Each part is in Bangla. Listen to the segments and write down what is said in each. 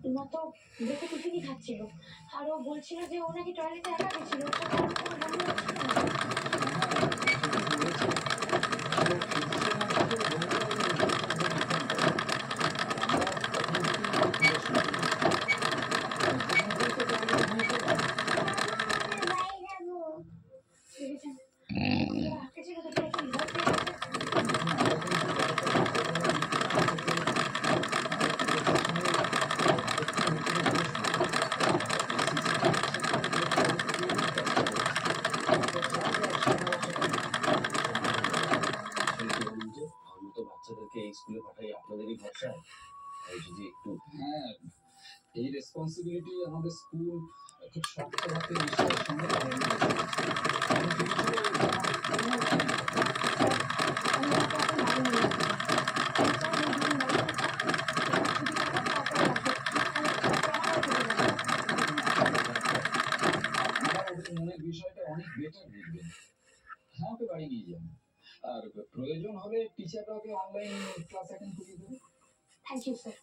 ইমা তো দেখে টিফিনই খাচ্ছিল, আর ও বলছিল যে ও নাকি টয়লেটে একা গেছিল, স্কুলে পাঠাই আপনাদেরই ভরসায়, যদি একটু এই রেসপন্সিবিলিটি আমাদের স্কুল খুব শক্ত হাতে বিষয়ের সঙ্গে মনের বিষয়টা অনেক বেটার বুঝবেন। হ্যাঁ, ওকে বাড়ি নিয়ে যান, আর প্রয়োজন হলে টিচাররা ওকে অনলাইন ক্লাস অ্যাটেন্ড করিয়ে দেবে। Thank you sir.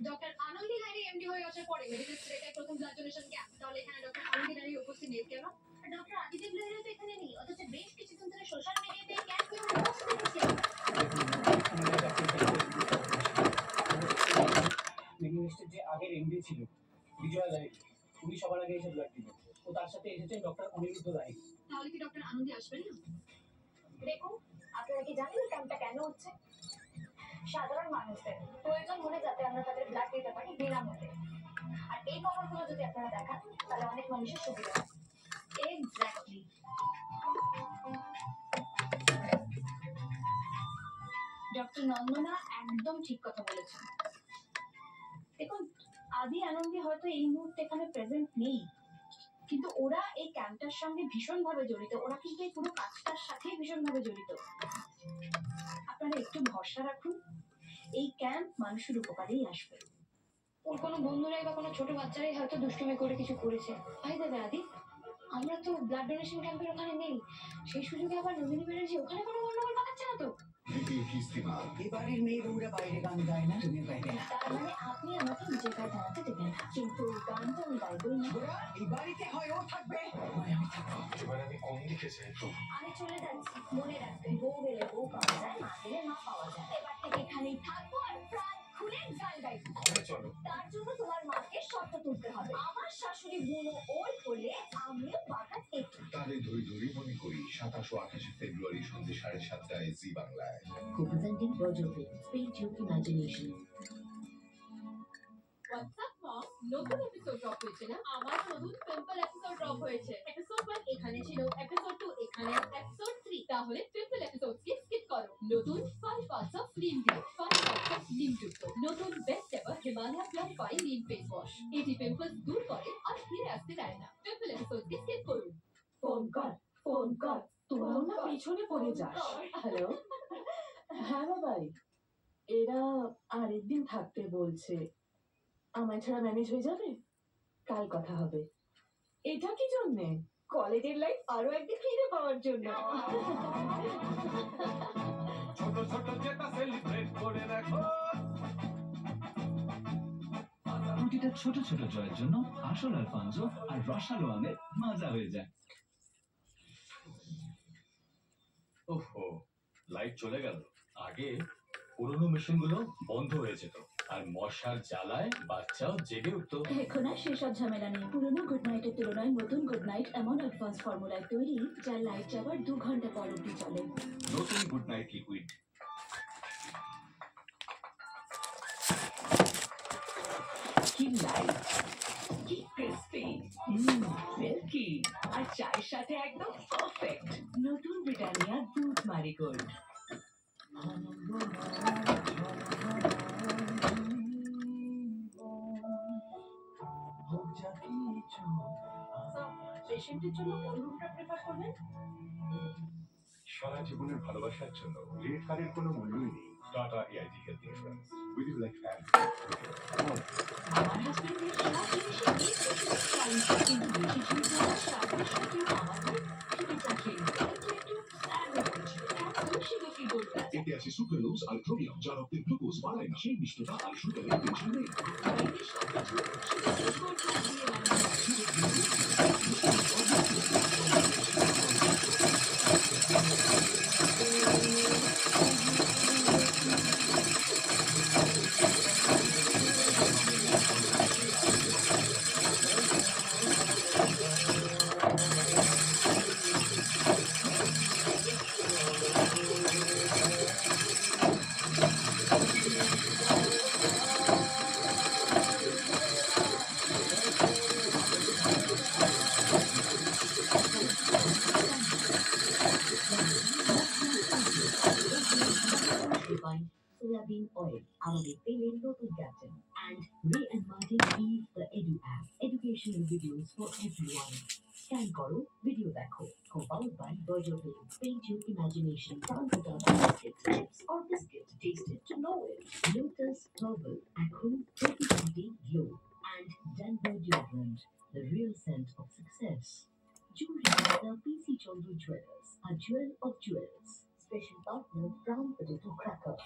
Doctor Anandi Lairi MD হয়ে আসার পরে মেডিকেল স্ট্রেটের প্রথম ব্লাড ডোনেশন ক্যাম্প, তাহলে এখানে ডক্টর আনন্দি লাইরি উপস্থিত নেই কেন? ডক্টর আদিদেব লাইরি তো এখানে নেই, অথচ বেশ কিছুদিন ধরে সোশ্যাল মিডিয়াতে ক্যাম্প নিয়ে পোস্ট দেখেছি। মেডিকেল যে আগের এমডি ছিল বিজয় লাইরি, উনি সবার আগে এসে ব্লাড দিবেন, ও তার সাথে এসেছেন ডক্টর অনিরুদ্ধ লাইরি। তাহলে কি ডক্টর আনন্দি আসবেন না? দেখুন, আপনারা কি জানেন ক্যাম্পটা কেন হচ্ছে? সাধারণ মানুষদের প্রয়োজন হলে যাতে আমরা তাদের ব্লাড দিতে পারি বিনামূল্যে, আর এই খবরগুলো যদি আপনারা দেখান তাহলে অনেক মানুষের সুবিধা হয়। এক্স্যাক্টলি। ডক্টর নন্দনা একদম ঠিক কথা বলেছেন। দেখুন, আদি আনন্দি হয়তো এই মুহূর্তে এখানে প্রেজেন্ট নেই, কিন্তু ওরা এই ক্যাম্পটার সঙ্গে ভীষণভাবে জড়িত, ওরা কিন্তু এই পুরো কাজটার সাথেই ভীষণভাবে জড়িত। আপনারা একটু ভরসা রাখুন, এই ক্যাম্প মানুষের উপকারেই আসবে। ওর কোনো বন্ধুরাই বা কোনো ছোট বাচ্চারাই হয়তো দুষ্টুমি করে কিছু করেছে। ভাই দাদা আদি, আমরা তো ব্লাড ডোনেশন ক্যাম্পের ওখানে নেই, সেই সুযোগে আবার নন্দিনী ব্যানার্জি ওখানে কোনো গন্ডগোল পাকাচ্ছে না তো? এবারের মেয়ে বউরা বাইরে গান গায় না, তুমি বাইরে না। তার মানে আপনি আমাকে নিজের গায়ে দাঁড়াতে দেবেন না, কিন্তু গানটা আমি গাইবই না। এই বাড়িতে হয় ও থাকবে, হয় আমি থাকবো। এবার আমি কোন দিকে যাই? আমি চলে যাচ্ছি, মনে রাখবেন বউ গেলে বউ পাওয়া যায়, মা গেলে মা পাওয়া যায়। এবার থেকে এখানেই থাকবো আর প্রাণ খুলে গান গাইবো। চলো। তার জন্য তোমার মাকে শর্ত তুলতে হবে, আমার শাশুড়ি বুনো ওর হলে আমিও বাধা একটু। তাদের ধরি ধরি মনে করি 27 ও 28 ফেব্রুয়ারি সন্ধ্যে 7:30টায় জি বাংলায়। Co-presenting Roger Speed Your Imagination. WhatsApp mom, নতুন এপিসোড ড্রপ হয়েছে না? আমার নতুন পিম্পল এপিসোড ড্রপ হয়েছে। এপিসোড 1 এখানে ছিল, এপিসোড 2 এখানে, এপিসোড 3। তাহলে পিম্পল এপিসোড স্কিপ করো। নতুন 5 পার্টস অফ লিম গ্লো, 5 পার্টস অফ লিম যুক্ত নতুন বেস্ট এভার হিমালয়া প্লাস 5 লিম ফেস ওয়াশ। এটি পিম্পলস দূর করে আর ফিরে আসতে দেয় না। পিম্পল এপিসোড স্কিপ করুন। ফোন কর, তোরাও না পিছনে পড়ে যাস। হ্যালো, হ্যাঁ বাবাই, এরা আরেকদিন থাকতে বলছে, আমায় ছাড়া ম্যানেজ হয়ে যাবে? কাল কথা হবে। এটা কি জন্যে? কলেজের লাইফ আরো একদিন ফিরে পাওয়ার জন্য। ছোট ছোট জেতা সেলিব্রেট করে রাখো। প্রতিটা ছোট ছোট জয়ের জন্য আসল আলফানজো আর রসালো আমের মজা হয়ে যায়। ওহো, লাইট চলে গেল। আগে পুরোনো মেশিনগুলো বন্ধ হয়ে যেত আর মশার জ্বালায় বাচ্চাও জেগে উঠতো। এখন আর সেসব ঝামেলা নেই। পুরনো গুড নাইটের তুলনায় নতুন গুড নাইট এমন অ্যাডভান্স ফর্মুলায় তৈরি যা লাইট যাওয়ার 2 ঘন্টা পর অবধি চলে। নতুন গুড নাইট লিকুইড। কি লাইট, কি ক্রিস্পি, মিল্কি, আর চায়ের সাথে একদম পারফেক্ট। নতুন ব্রিটানিয়া দুধ মারিগোল্ড। পেশেন্টের জন্য কোন রুমটা প্রেফার করবেন? সারা জীবনের ভালোবাসার জন্য রেট কার্ডের কোনো মূল্যই নেই। Tata AIG health insurance, with like family. আমার হাজবেন্ডের সব জিনিসই সুক্রালোজ আর ক্রোমিয়াম, যা রক্তে গ্লুকোজ বাড়ায় না, সেই মিষ্টতা আর সুগারের টেনশন নেই। Refined soybean oil, আমাদের তেলের নতুন captain, and re-inviting Eve the Edu app, educational videos for everyone. Scan করো, video দেখো. Co-powered by Burger Film. Paint your imagination. Brown potato biscuit, chips or biscuit. Taste it to know it. Lotus Herbal, এখন 2020 Glow, and Denver Deodorant, the real scent of success. Jewelry partner PC Chandru Jewelers, a jewel of jewels. Special partner Brown Potato Cracker,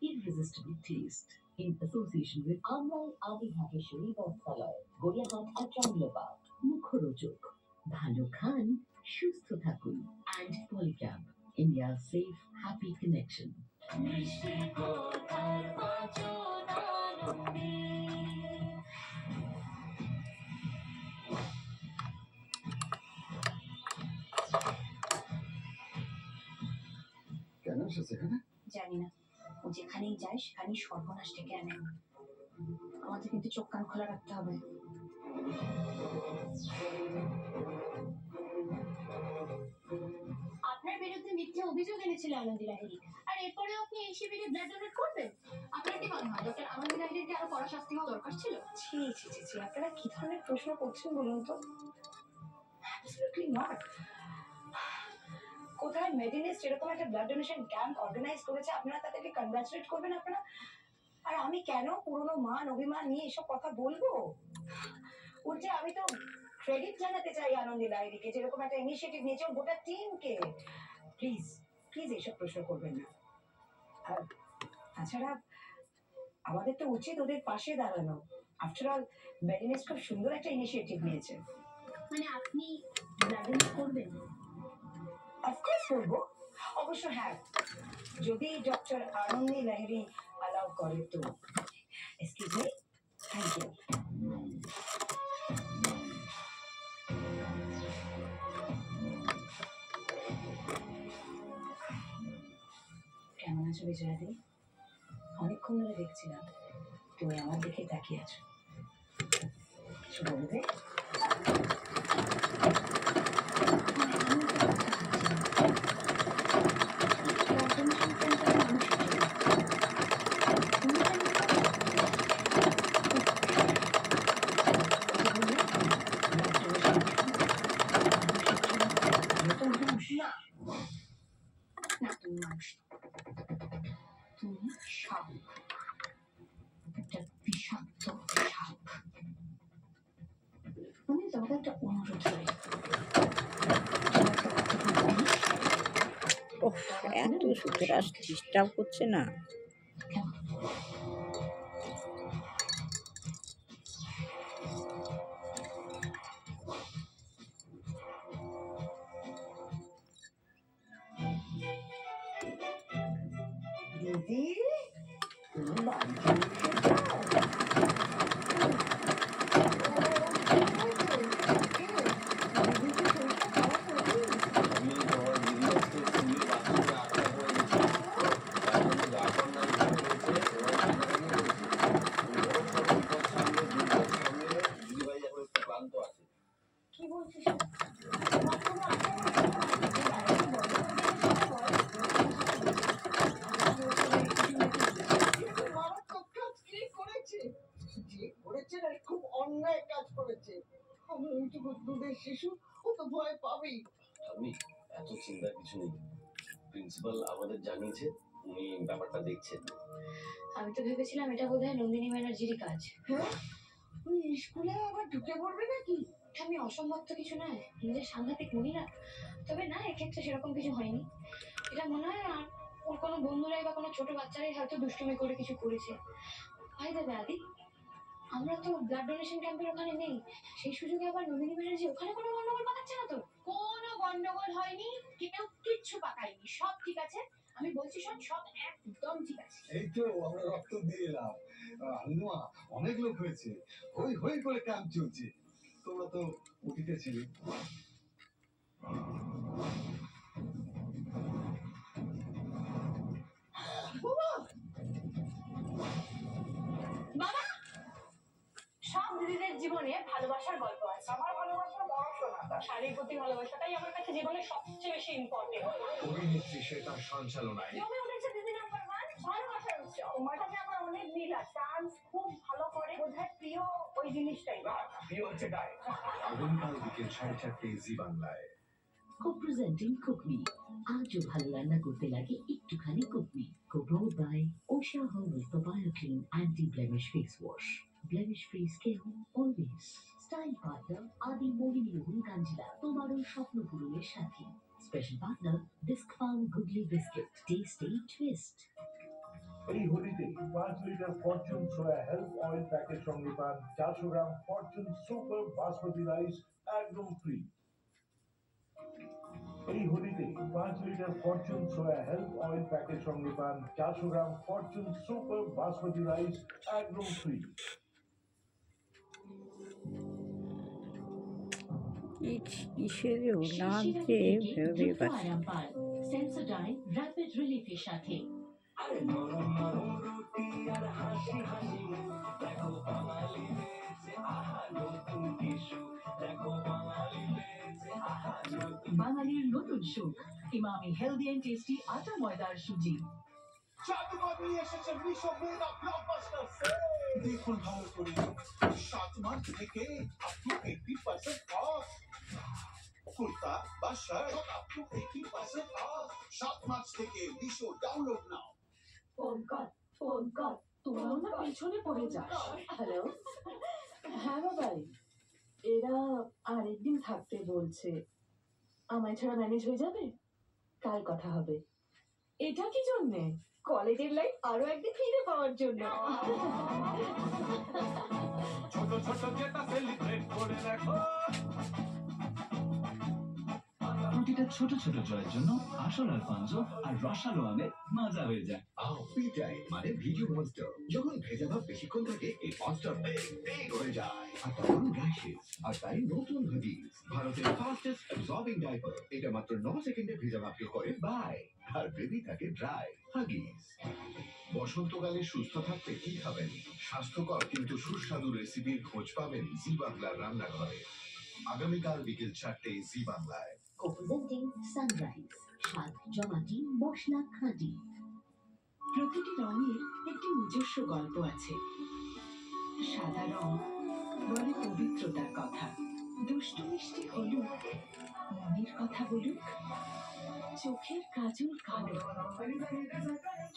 irresistible taste. In association with Amral Adi Bhageshwari Bhattachalay, Goriahat at Changlaba, Mukhrojok, Bhalo Khan, সুস্থ থাকুন, and Polycab, India's safe, happy connection. কেন এসেছে এখানে? জানি না, ও যেখানেই যায় সেখানেই সর্বনাশ ডেকে আনে। আমাদের কিন্তু চোখ কান খোলা রাখতে হবে। আপনার বিরুদ্ধে মিথ্যে অভিযোগ এনেছিল আনন্দি লাহিড়ী, আর এরপরে আপনি এই শিবিরে ব্লাড ডোনেট করবেন? আপনার কি মনে হয় ডক্টর আনন্দি লাহিড়ীকে আরো কড়া শাস্তি হওয়া দরকার ছিল? ছি ছি ছি ছি, আপনারা কি ধরনের প্রশ্ন করছেন বলুন তো? Absolutely not. কোথায় মেডিনিস্ট এরকম একটা ব্লাড ডোনেশন ক্যাম্প অর্গানাইজ করেছে, আপনারা তাদেরকে কনগ্রাচুলেট করবেন আপনারা। আর আমি কেন পুরনো মান অভিমান নিয়ে এসব কথা বলবো? উল্টে আমি তো ক্রেডিট জানাতে চাই আনন্দি লাহিড়ীকে, যেরকম একটা ইনিশিয়েটিভ নিয়েছে ও গোটা টিমকে। প্লিজ প্লিজ এইসব প্রশ্ন করবেন না। আর তাছাড়া আমাদের তো উচিত ওদের পাশে দাঁড়ানো। আফটার অল মেডিনিস্ট খুব সুন্দর একটা ইনিশিয়েটিভ নিয়েছে। মানে আপনি ব্লাড ডোনেট করবেন? অফকোর্স করবো, অবশ্য হ্যাঁ, যদি ডক্টর আনন্দি লাহিড়ী অ্যালাউ করে তো। Excuse me, thank you. কেমন আছো বিজয়াদি? অনেকক্ষণ ধরে দেখছিলাম তুমি আমার দিকে তাকিয়ে আছো। কিছু বলবে? না, তুমি মানুষ, তুমি সাপ, একটা বিষাক্ত সাপ। আমি তোমাকে একটা অনুরোধ করি, এত সুখের আস ডিস্টার্ব করছে না। দিদি, তুমি বাড়ি কি বলছিস? খুব অন্যায় কাজ করেছে। আমি ওইটুকু দুধের শিশু, ও তো ভয় পাবেই। আমি এত চিন্তার কিছু নেই, প্রিন্সিপাল আমাদের জানিয়েছে উনি ব্যাপারটা দেখছেন। আমি তো ভেবেছিলাম এটা বোধহয় নন্দিনী ব্যানার্জিরই কাজ। হ্যাঁ, ওই স্কুলে আবার ঢুকে পড়বে নাকি? আমি অসম্ভব তো কিছু নয়, নিজের সাংঘাতিক মহিলা। তবে না, এক্ষেত্রে সেরকম কিছু হয়নি। এটা মনে হয় ওর কোনো বন্ধুরাই বা কোনো ছোট বাচ্চারাই হয়তো দুষ্টুমি করে কিছু করেছে। ভাই দেবে আদি, আমরা তো ব্লাড ডোনেশন ক্যাম্পের ওখানে নেই, সেই সুযোগে আবার নন্দিনী ব্যানার্জি ওখানে কোনো গন্ডগোল পাকাচ্ছে না তো? কোনো গন্ডগোল হয়নি, কেউ কিচ্ছু পাকায়নি, সব ঠিক আছে। আমি বলছি সব একদম ঠিক আছে। এই তো আমরা রক্ত দিয়ে এলাম। হালিমা, অনেক লোক হয়েছে, হই হই করে ক্যাম্প চলছে। তোমরা তো অতীতে ছিলে। বাবা, সব দিদিদের জীবনে ভালোবাসার গল্প আছে। আমার ভালোবাসা পড়াশোনা, তার শারীরিক প্রতি ভালোবাসাটাই আমার কাছে জীবনে সবচেয়ে বেশি ইম্পর্টেন্ট। অভিনেত্রী সে তার সঞ্চালনায় জমে উঠেছে দিদি নাম্বার 1, ভালোবাসার উৎসব। তোমার সাথে আমার অনেক মিল আছে, ডান্স খুব ভালো করে, বোধহয় প্রিয় ওই জিনিসটাই। প্রিয় হচ্ছে গায়ে। আগামীকাল বিকেল 4:30 জি বাংলায়। Co-presenting Cookme. আজও ভালো রান্না করতে লাগে একটুখানি Cookme. Co-brought by Osha Herbal Papaya Clean Anti-Blemish Face Wash. Blemish Free Skin always. Style partner Adi Mohini Rohun Kanjila. তোমারও স্বপ্ন পূরণের সাথী. Special partner Disc Farm Goodly Biscuit. Tasty twist. এই হোলিতে 5 লিটার ফরচুন সোয়া হেলথ অয়েল প্যাকেট সঙ্গে পান 400 গ্রাম ফরচুন সুপার বাসমতি রাইস একদম ফ্রি। এই হোলিতে 5 লিটার ফরচুন সোয়া হেলথ অয়েল প্যাকেট সঙ্গে পান 400 গ্রাম ফরচুন সুপার বাসমতি রাইস একদম ফ্রি। কিসের নাম যে ভেবে পাচ্ছি না। আরাম পান সেন্সোডাইন র্যাপিড রিলিফের সাথে। বাঙালির নতুন সুখ ইমামি হেলদি এন্ড টেস্টি আটা ময়দার সুজি। দেখুন ভালো করে 7 মার্চ থেকে আপ টু 80% অফ কুর্তা বা shut up to 80% of 7 March থেকে মিশো ডাউনলোড নাও। ফোন কর, তোরাও না পেছনে পড়ে যাস। হ্যালো, হ্যাঁ বাবাই, এরা আরেকদিন থাকতে বলছে। আমায় ছাড়া ম্যানেজ হয়ে যাবে? কাল কথা হবে। এটা কি জন্যে? কলেজের লাইফ আরো একদিন ফিরে পাওয়ার জন্য। ছোট ছোট যেটা সেলিব্রেট করে রাখো। প্রতিটা ছোট ছোট জয়ের জন্য আসল আলফানজো আর রসালো আমের মজা হয়ে যায়। পিটাই মানে ভিডিও মনস্টার। যখন ভেজা ভাব বেশিক্ষণ থাকে এই মনস্টার বেগ হয়ে যায় আর তখন র্যাশেস। আর তাই নতুন হুডিস, ভারতের ফাস্টেস্ট অ্যাবজর্বিং ডাইপার। এটা মাত্র 9 সেকেন্ডে ভেজা ভাবকে করে বাই আর বেবি থাকে ড্রাই। হাগিস। বসন্তকালে সুস্থ থাকতে কি খাবেন? স্বাস্থ্যকর কিন্তু সুস্বাদু রেসিপির খোঁজ পাবেন জি বাংলার রান্নাঘরে। আগামীকাল বিকেল 4টে জি বাংলায়। Co-presenting Sunrise. স্বাদ জমাটি মশলা খাঁটি। প্রতিটি রঙের একটি নিজস্ব গল্প আছে। সাদা রং বলে পবিত্রতার কথা, দুষ্টু মিষ্টি হলুদ মনের কথা বলুক, চোখের কাজল কালো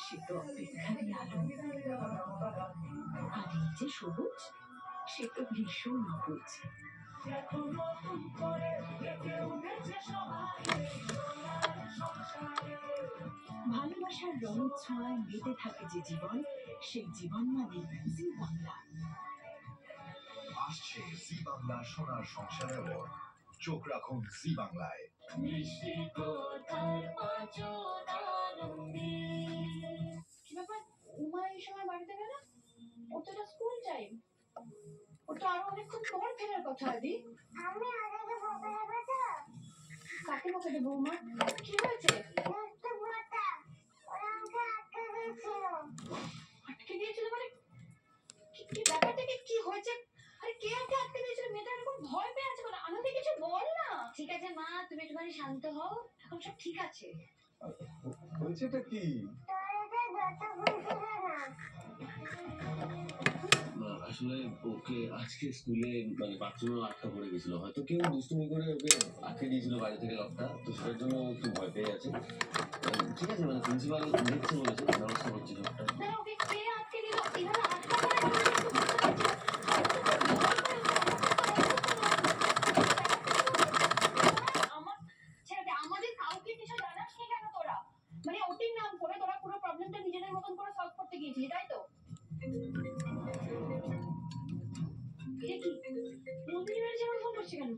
সে তো অপেক্ষারই আলো, আর এই যে সবুজ সে তো ভীষণ অবুজ। ভালোবাসার রঙের ছোঁয়ায় মেতে থাকে যে জীবন, সেই জীবন মানে জি বাংলা। আসছে জি বাংলা সোনার সংসার অ্যাওয়ার্ড। চোখ রাখুন জি বাংলায়। কি ব্যাপার, উমা এই সময় বাড়িতে গেল? ওর তো স্কুল টাইম, ওর তো আরো অনেকক্ষণ পর ফেরার কথা। আদি, আমি আগে বকে দেবো তো। কাকে বকে দেবো উমা? কি হয়েছে? একটু মোটা, ওরা আমাকে আটকে দিয়েছিল। আটকে দিয়েছিল মানে কি ব্যাপারটা কি হয়েছে? আরে কে ওকে আটকে দিয়েছিল? মেয়েটা এরকম ভয় পেয়ে আছে কেন? আনন্দে কিছু বল না। ঠিক আছে মা, তুমি একটুখানি শান্ত হও, এখন সব ঠিক আছে। হয়েছেটা কি? আসলে ওকে আজকে স্কুলে মানে বাথরুমে আটকা পড়ে গেছিল, হয়তো কেউ দুষ্টুমি করে ওকে আটকে দিয়েছিল বাইরে থেকে লকটা, তো সেটার জন্য একটু ভয় পেয়ে আছে। ঠিক আছে, মানে প্রিন্সিপাল দেখছে বলেছে, ব্যবস্থা করছে সবটা। ওকে কে আটকে দিল? এভাবে আটকা পড়ে আমাদের কাউকে কিছু জানাস কি কেন তোরা? মানে ওটির নাম করে তোরা নন্দিনী ব্যানার্জি আমার ফোন করছে কেন?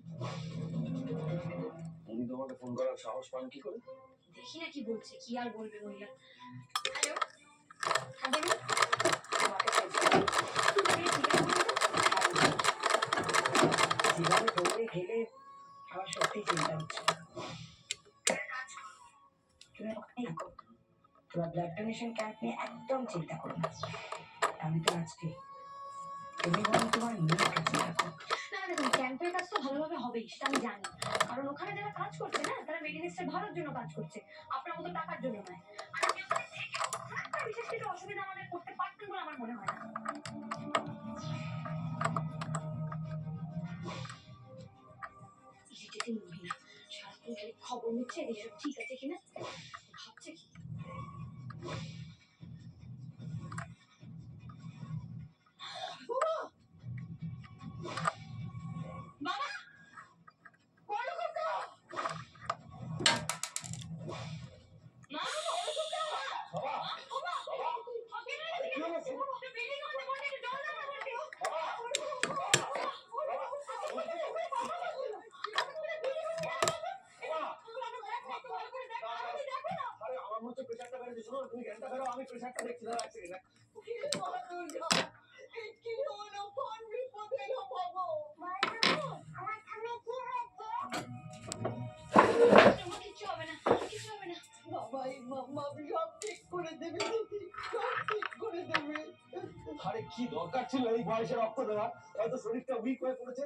উনি তোমাকে ফোন করার সাহস পান কি করে? দেখি না কি বলছে, কি আর বলবে মহিলা। হ্যালো, হ্যাঁ বলুন। জীবনে দৌড়ে গেলে আমার সত্যি চিন্তা হচ্ছে। তুমি ওখানেই থাকো, তোমার ব্লাড ডোনেশন ক্যাম্প নিয়ে একদম চিন্তা করো না। আমি তো আজকে তুমি বরং তোমার মেয়ের কাছে থাকো। না না দেখুন, ক্যাম্পের কাজ তো ভালোভাবে হবেই, সেটা আমি জানি। কারণ ওখানে যারা কাজ করছে না, তারা মেডিনেসের ভালোর জন্য কাজ করছে, আপনার মতো টাকার জন্য নয়। আর আপনি ওখানে থেকেও খুব একটা বিশেষ কিছু অসুবিধা আমাদের করতে পারতেন বলে আমার মনে হয় না। ইরিটেটিং মহিলা, সারাদিন খালি খবর নিচ্ছে এসব ঠিক আছে কিনা, ভাবছে কি। বাবা, বড় খোকা, মা, বড় খোকা, বাবা, বাবা, ওকে না, কি হয়েছে? বিল্ডিং হতে বসে জল দাও না বলছো। আরে আমার মতো প্রেশারটা বেড়ে দিছো, তুমি ঘন্টা ধরো, আমি প্রেশারটা দেখছি না, লাগছে না। কি হলো, কোন বিপদে এলো বাবা? আমার ঠাম্মি কি হয়েছে? তোমার কিচ্ছু হবে না, কিচ্ছু হবে না। বাবা, এই মাম্মা সব ঠিক করে দেবে দিদি, সব ঠিক করে দেবে। আরে কি দরকার ছিল এই বয়সে রক্ত দেওয়া? হয়তো শরীরটা উইক হয়ে পড়েছে।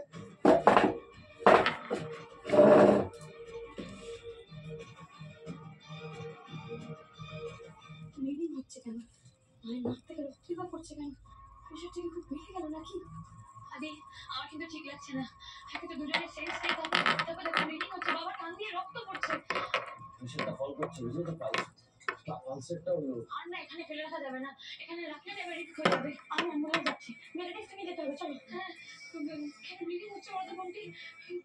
ব্লিডিং হচ্ছে কেন? মায়ের নাক থেকে রক্ত বা পড়ছে কেন? প্রেশার থেকে খুব বেড়ে গেল নাকি? আদি, আমার কিন্তু ঠিক লাগছে না। একে তো দুজনের সেন্স নেই, তারপর দেখো ব্লিডিং হচ্ছে, বাবার কান দিয়ে রক্ত পড়ছে। প্রেশারটা ফল করছে, বুঝলি তো? পালসেরটা হলো। আর না, এখানে ফেলে রাখা যাবে না, এখানে রাখলে নেবে রিস্ক হয়ে যাবে। আমি অ্যাম্বুলেন্স যাচ্ছি, মেডিকেল নিয়ে যেতে হবে, চলো। হ্যাঁ, কেন ব্লিডিং হচ্ছে বলতো বোনটি?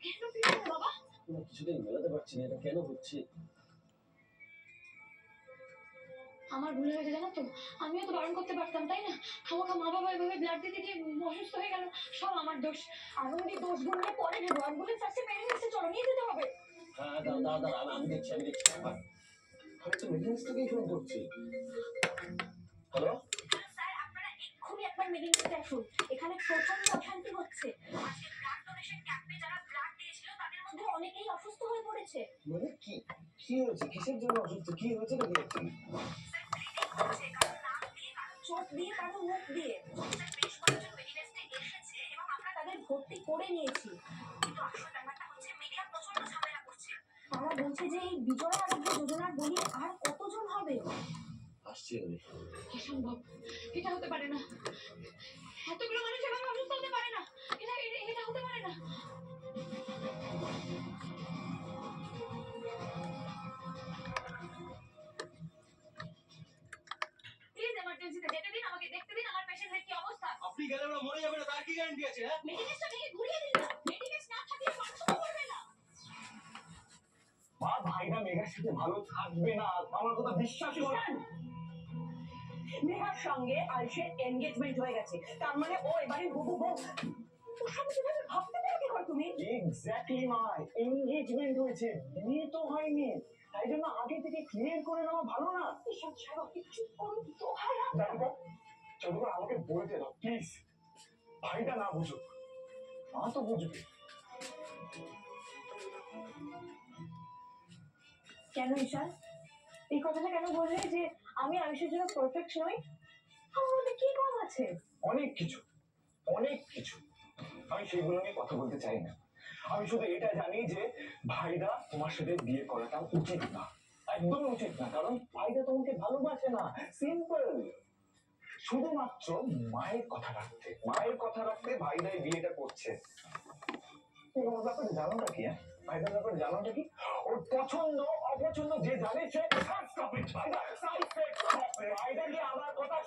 কেন ব্লিডিং বাবা? তোমার কিছুতেই মেলাতে পারছি না, এটা কেন হচ্ছে? আমার ভুল হয়েছে জানো তো, আমিও তো বারণ করতে পারতাম, তাই না? খামাখা মা বাবা এভাবে ব্লাড দিতে গিয়ে অসুস্থ হয়ে গেল, সব আমার দোষ। আনন্দি দোষ গুলো পরে নেবো, অ্যাম্বুলেন্স আসছে, মেডিকেল চলো, নিয়ে যেতে হবে। হ্যাঁ, দাঁড়া, আমি দেখছি। আমি তো মেডিকেল থেকেই ফোন করছি। হ্যালো, স্যার, আপনারা এক্ষুনি একবার মেডিকেলে আসুন, এখানে প্রচন্ড অশান্তি হচ্ছে। আজকে ব্লাড ডোনেশন ক্যাম্পে যারা ব্লাড দিয়েছিল তাদের মধ্যে অনেকেই অসুস্থ হয়ে পড়েছে। মানে কি কি হয়েছে? কিসের জন্য অসুস্থ? কি হয়েছে নাকি অ্যাকচুয়ালি? স্যার, ব্লিডিং হচ্ছে, কারো নাক দিয়ে, কারো চোখ দিয়ে, কারো মুখ দিয়ে। স্যার, বেশ কয়েকজন মেডিকেলে এসেছে এবং আমরা তাদের ভর্তি করে নিয়েছি। কিন্তু আসল ব্যাপারটা হচ্ছে মিডিয়া প্রচন্ড ঝামেলা করছে। তারা বলছে যে এই বিজয় আরোগ্য যোজনার বলি আর কতজন হবে? আসছি আমি। অসম্ভব, এটা হতে পারে না। এতগুলো মানুষ এভাবে অসুস্থ হতে পারে না, এটা হতে পারে না। প্লিজ এমার্জেন্সিতে যেতে দিন, আমাকে দেখতে দিন আমার পেশেন্টের কি অবস্থা। আপনি গেলে ওরা মরে যাবে না, তার কি গ্যারান্টি আছে? হ্যাঁ, মেডিকেশনটা ভেঙে ঘুরিয়ে দিন না, মেডিকেশন না থাকলে মানুষ তো মরবে না। মা, ভাইরা মেঘার সাথে ভালো থাকবে না, আমার কথা বিশ্বাসই হয় না। নেহার সঙ্গে আয়ুষের এনগেজমেন্ট হয়ে গেছে, তার মানে ও এবারে হবু বউ। ওর সঙ্গে কিভাবে ভাবতে পারো কি করে তুমি? এক্স্যাক্টলি মা, এনগেজমেন্ট হয়েছে, বিয়ে তো হয়নি। তাই জন্য আগে থেকে ক্লিয়ার করে নেওয়া ভালো না? ঈশ্বর ছাড়ো, চুপ করো, দোহাই রাখো। দেখো, চন্দ্র আমাকে বলতে দাও প্লিজ। ভাইটা না বুঝুক, মা তো বুঝবে। কেন ঈশান, এই কথাটা কেন বললে যে আমি আয়ুষের জন্য পারফেক্ট নই? আমার মধ্যে কি কম আছে? অনেক কিছু, অনেক কিছু। আমি সেগুলো নিয়ে কথা বলতে চাই না। আমি শুধু এটা জানি যে ভাইরা তোমার সাথে বিয়ে করাটা উচিত না, একদমই উচিত না। কারণ ভাইরা তোমাকে ভালোবাসে না, সিম্পল। শুধুমাত্র মায়ের কথা রাখতে ভাইরাই বিয়েটা করছে। তুমি ওর ব্যাপারে জানো না কি? ভাইটার ব্যাপারে জানো না কি? ওর পছন্দ অপছন্দ যে জানে সে ভাইটা কি? আমার কথা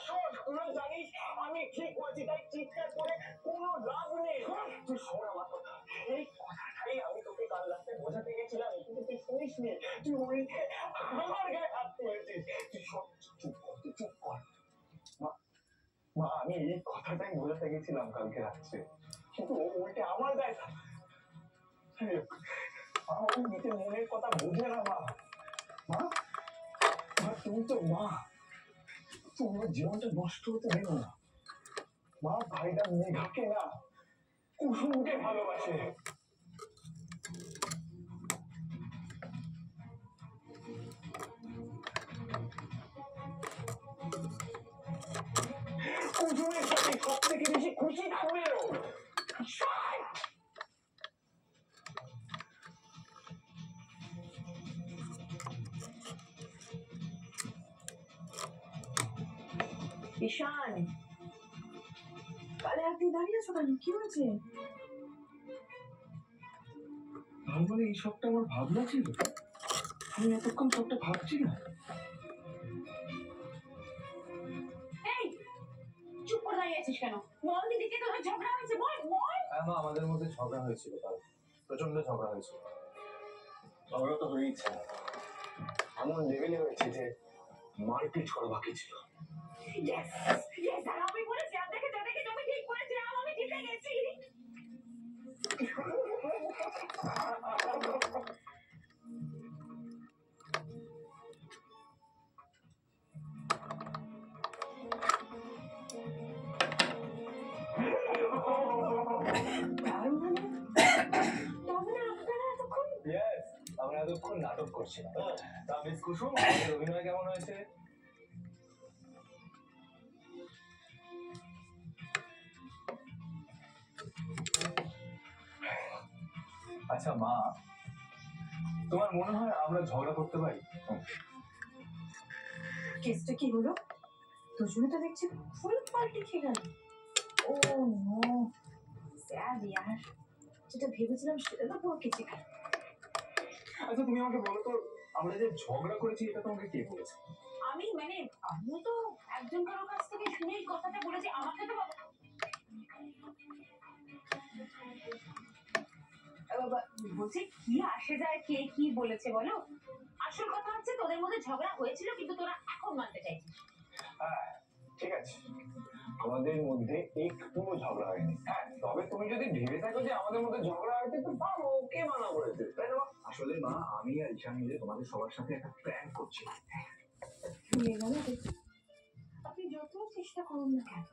শোন, তুই জানিস আমি ঠিক বলছি, তাই চিৎকার করে কোনো লাভ নেই। তুই শোন আমার কথা, এই কথাটাই আমি তোকে কাল রাতে বোঝাতে গেছিলাম, কিন্তু তুই শুনিসনি। তুই উল্টে আমার গায়ে হাত তুলেছিস। তুই শোন, চুপ কর। মা, আমি এই কথাটাই বোঝাতে গেছিলাম কালকে রাত্রে। কিন্তু ও উল্টে আমার গায়ে আমার নিজের মনের কথা বুঝে না মা। মা মা, তুমি তো মা, তুমি ওর জীবনটা নষ্ট হতে দিও না মা। ভাইটা মেঘাকে না, কুসুমকে ভালোবাসে। কুসুমের সাথে সব থেকে বেশি খুশি থাকবে ও। ঈশান, কালে আপনি দাঁড়িয়ে আছো কেন? কি হয়েছে? তার মানে এই সবটা আমার ভাবনা ছিল? আমি এতক্ষণ সবটা ভাবছি না? এই, চুপ করে দাঁড়িয়ে আছিস কেন? বল দিদিকে, তোদের ঝগড়া হয়েছে, বল বল। হ্যাঁ মা, আমাদের মধ্যে ঝগড়া হয়েছিল, কাল প্রচন্ড ঝগড়া হয়েছিল। ঝগড়া তো হয়েইছে, এমন লেভেলে হয়েছে যে মারপিট করা বাকি ছিল। ইয়েস ইয়েস, আর আমি বলেছি আর দেখে আমি ঠিক করেছিলাম, আমি জিতে গেছি। Yes, আমরা এতক্ষণ নাটক করছিলাম। তা মিস কুসুম, আমাদের অভিনয় কেমন হয়েছে? আচ্ছা মা, তোমার মনে হয় আমরা ঝগড়া করতে পারি? কেসটা কি হলো? দুজনে তো দেখছি ফুল পাল্টে খেয়ে গেল। ও নো, স্যাড ইয়ার, যেটা ভেবেছিলাম সেটা তো পুরো কেটে গেল। আচ্ছা তুমি আমাকে বলো তো, আমরা যে ঝগড়া করেছি এটা তোমাকে কে বলেছে? আমিও তো একজন কারোর কাছ থেকে শুনেই কথাটা বলেছি, আমাকে তো বলছি কি আসে যায় কে কি বলেছে বলো। আসল কথা হচ্ছে তোদের মধ্যে ঝগড়া হয়েছিল, কিন্তু তোরা এখন মানতে চাইছিস। হ্যাঁ ঠিক আছে, আমাদের মধ্যে একটুও ঝগড়া হয়নি। হ্যাঁ, তবে তুমি যদি ভেবে থাকো যে আমাদের মধ্যে ঝগড়া হয়েছে তো পাবো, কে মানা করেছে, তাই না? আসলে মা, আমি আর ঈশান মিলে তোমাদের সবার সাথে একটা প্ল্যান করছি। আপনি যত চেষ্টা করুন না কেন,